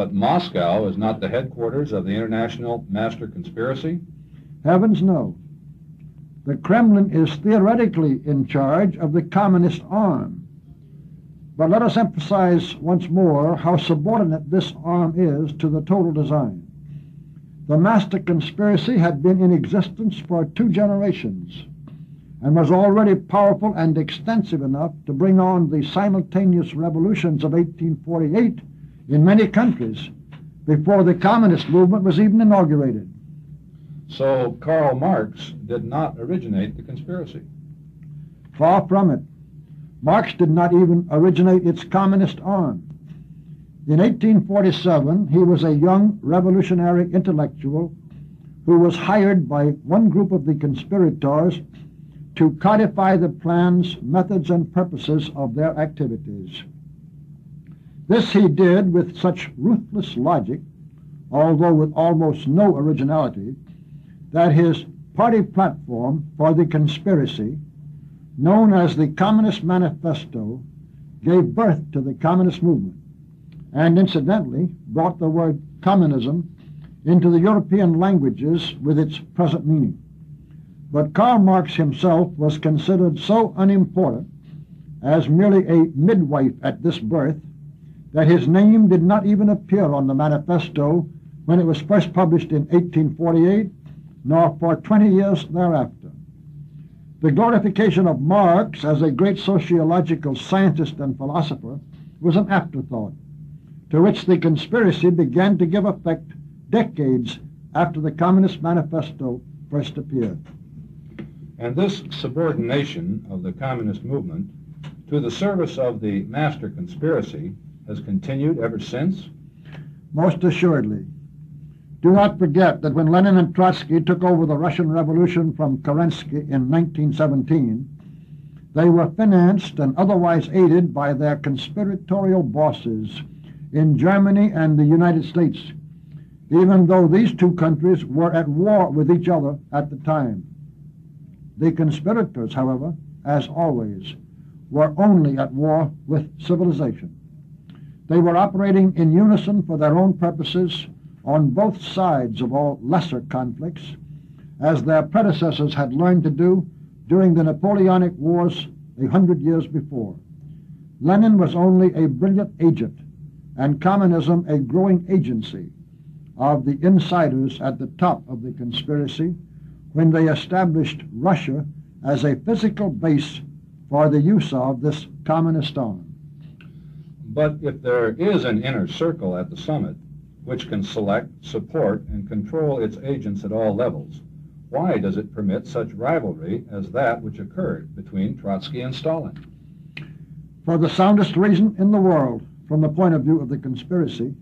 But Moscow is not the headquarters of the international master conspiracy? Heavens, no. The Kremlin is theoretically in charge of the communist arm. But let us emphasize once more how subordinate this arm is to the total design. The master conspiracy had been in existence for 2 generations and was already powerful and extensive enough to bring on the simultaneous revolutions of 1848 in many countries before the communist movement was even inaugurated. So Karl Marx did not originate the conspiracy? Far from it. Marx did not even originate its communist arm. In 1847, he was a young revolutionary intellectual who was hired by one group of the conspirators to codify the plans, methods, and purposes of their activities. This he did with such ruthless logic, although with almost no originality, that his party platform for the conspiracy, known as the Communist Manifesto, gave birth to the communist movement, and incidentally brought the word communism into the European languages with its present meaning. But Karl Marx himself was considered so unimportant as merely a midwife at this birth that his name did not even appear on the manifesto when it was first published in 1848, nor for 20 years thereafter. The glorification of Marx as a great sociological scientist and philosopher was an afterthought, to which the conspiracy began to give effect decades after the Communist Manifesto first appeared. And this subordination of the communist movement to the service of the master conspiracy has continued ever since? Most assuredly. Do not forget that when Lenin and Trotsky took over the Russian Revolution from Kerensky in 1917, they were financed and otherwise aided by their conspiratorial bosses in Germany and the United States, even though these 2 countries were at war with each other at the time. The conspirators, however, as always, were only at war with civilization. They were operating in unison for their own purposes on both sides of all lesser conflicts, as their predecessors had learned to do during the Napoleonic Wars 100 years before. Lenin was only a brilliant agent, and communism a growing agency of the insiders at the top of the conspiracy when they established Russia as a physical base for the use of this communist arm. But if there is an inner circle at the summit which can select, support, and control its agents at all levels, why does it permit such rivalry as that which occurred between Trotsky and Stalin? For the soundest reason in the world, from the point of view of the conspiracy,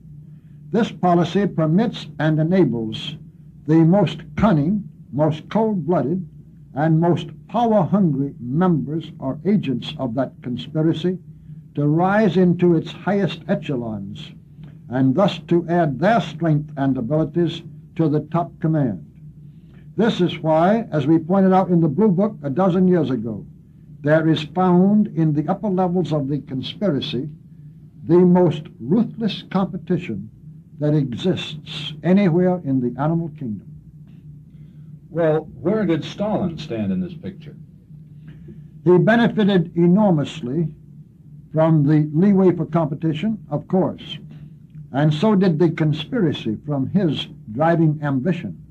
this policy permits and enables the most cunning, most cold-blooded, and most power-hungry members or agents of that conspiracy to rise into its highest echelons, and thus to add their strength and abilities to the top command. This is why, as we pointed out in the Blue Book a dozen years ago, there is found in the upper levels of the conspiracy the most ruthless competition that exists anywhere in the animal kingdom. Well, where did Stalin stand in this picture? He benefited enormously from the leeway for competition, of course, and so did the conspiracy from his driving ambition.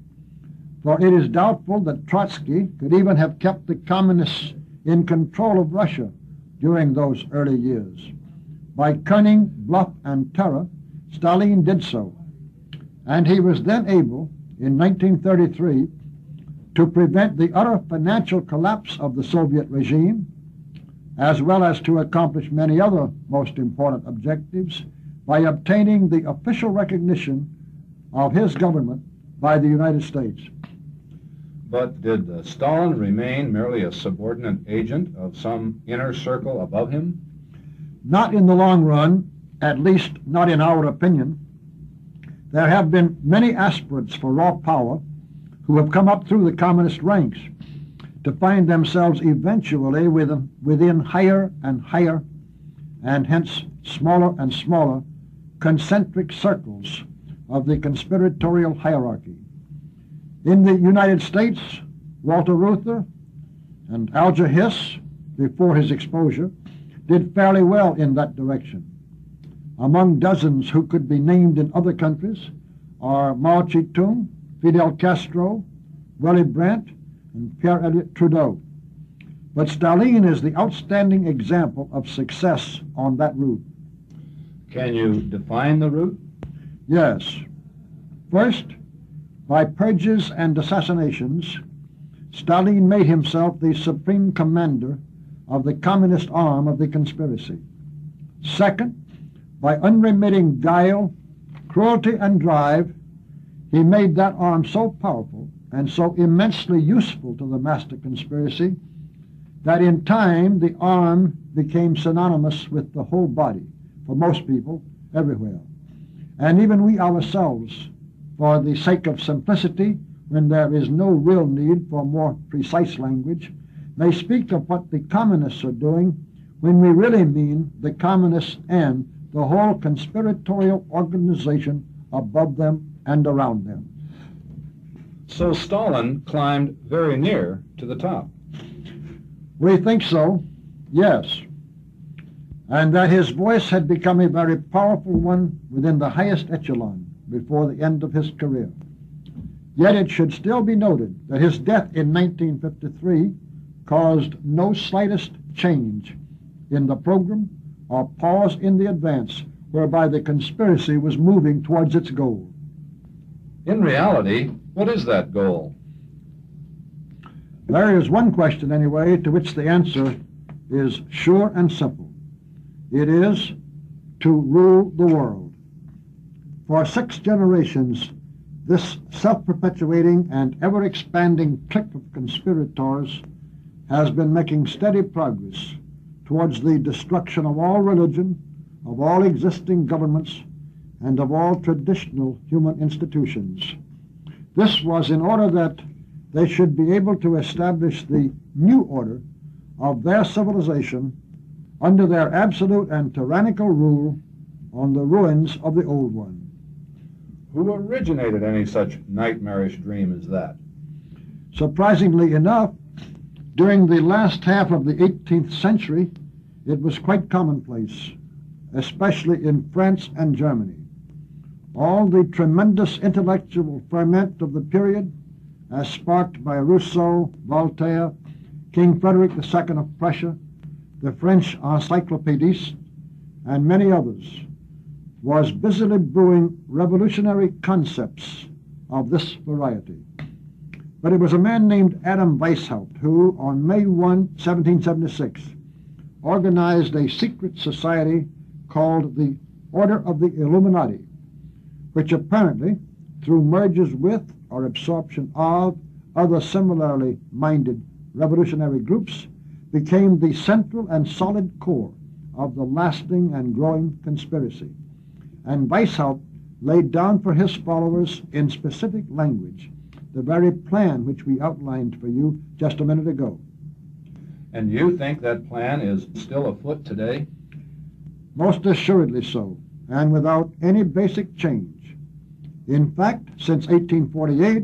For it is doubtful that Trotsky could even have kept the communists in control of Russia during those early years. By cunning, bluff, and terror, Stalin did so, and he was then able, in 1933, to prevent the utter financial collapse of the Soviet regime, as well as to accomplish many other most important objectives by obtaining the official recognition of his government by the United States. But did Stalin remain merely a subordinate agent of some inner circle above him? Not in the long run, at least not in our opinion. There have been many aspirants for raw power who have come up through the communist ranks to find themselves eventually within higher and higher, and hence smaller and smaller, concentric circles of the conspiratorial hierarchy. In the United States, Walter Reuther and Alger Hiss, before his exposure, did fairly well in that direction. Among dozens who could be named in other countries are Mao Zedong, Fidel Castro, Willy Brandt, and Pierre Elliott Trudeau. But Stalin is the outstanding example of success on that route. Can you define the route? Yes. First, by purges and assassinations, Stalin made himself the supreme commander of the communist arm of the conspiracy. Second, by unremitting guile, cruelty, and drive, he made that arm so powerful and so immensely useful to the master conspiracy that in time the arm became synonymous with the whole body for most people everywhere. And even we ourselves, for the sake of simplicity, when there is no real need for more precise language, may speak of what the communists are doing when we really mean the communists and the whole conspiratorial organization above them and around them. So Stalin climbed very near to the top. We think so, yes, and that his voice had become a very powerful one within the highest echelon before the end of his career. Yet it should still be noted that his death in 1953 caused no slightest change in the program or pause in the advance whereby the conspiracy was moving towards its goal. In reality, what is that goal? There is one question, anyway, to which the answer is sure and simple. It is to rule the world. For 6 generations, this self-perpetuating and ever-expanding clique of conspirators has been making steady progress towards the destruction of all religion, of all existing governments, and of all traditional human institutions. This was in order that they should be able to establish the new order of their civilization under their absolute and tyrannical rule on the ruins of the old one. Who originated any such nightmarish dream as that? Surprisingly enough, during the last half of the 18th century, it was quite commonplace, especially in France and Germany. All the tremendous intellectual ferment of the period, as sparked by Rousseau, Voltaire, King Frederick II of Prussia, the French encyclopedists, and many others, was busily brewing revolutionary concepts of this variety. But it was a man named Adam Weishaupt who, on May 1, 1776, organized a secret society called the Order of the Illuminati, which apparently, through mergers with or absorption of other similarly minded revolutionary groups, became the central and solid core of the lasting and growing conspiracy. And Weishaupt laid down for his followers in specific language the very plan which we outlined for you just a minute ago. And you think that plan is still afoot today? Most assuredly so, and without any basic change. In fact, since 1848,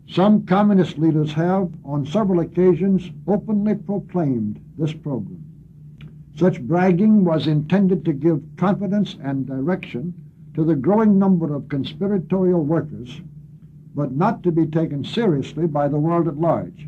some communist leaders have, on several occasions, openly proclaimed this program. Such bragging was intended to give confidence and direction to the growing number of conspiratorial workers, but not to be taken seriously by the world at large.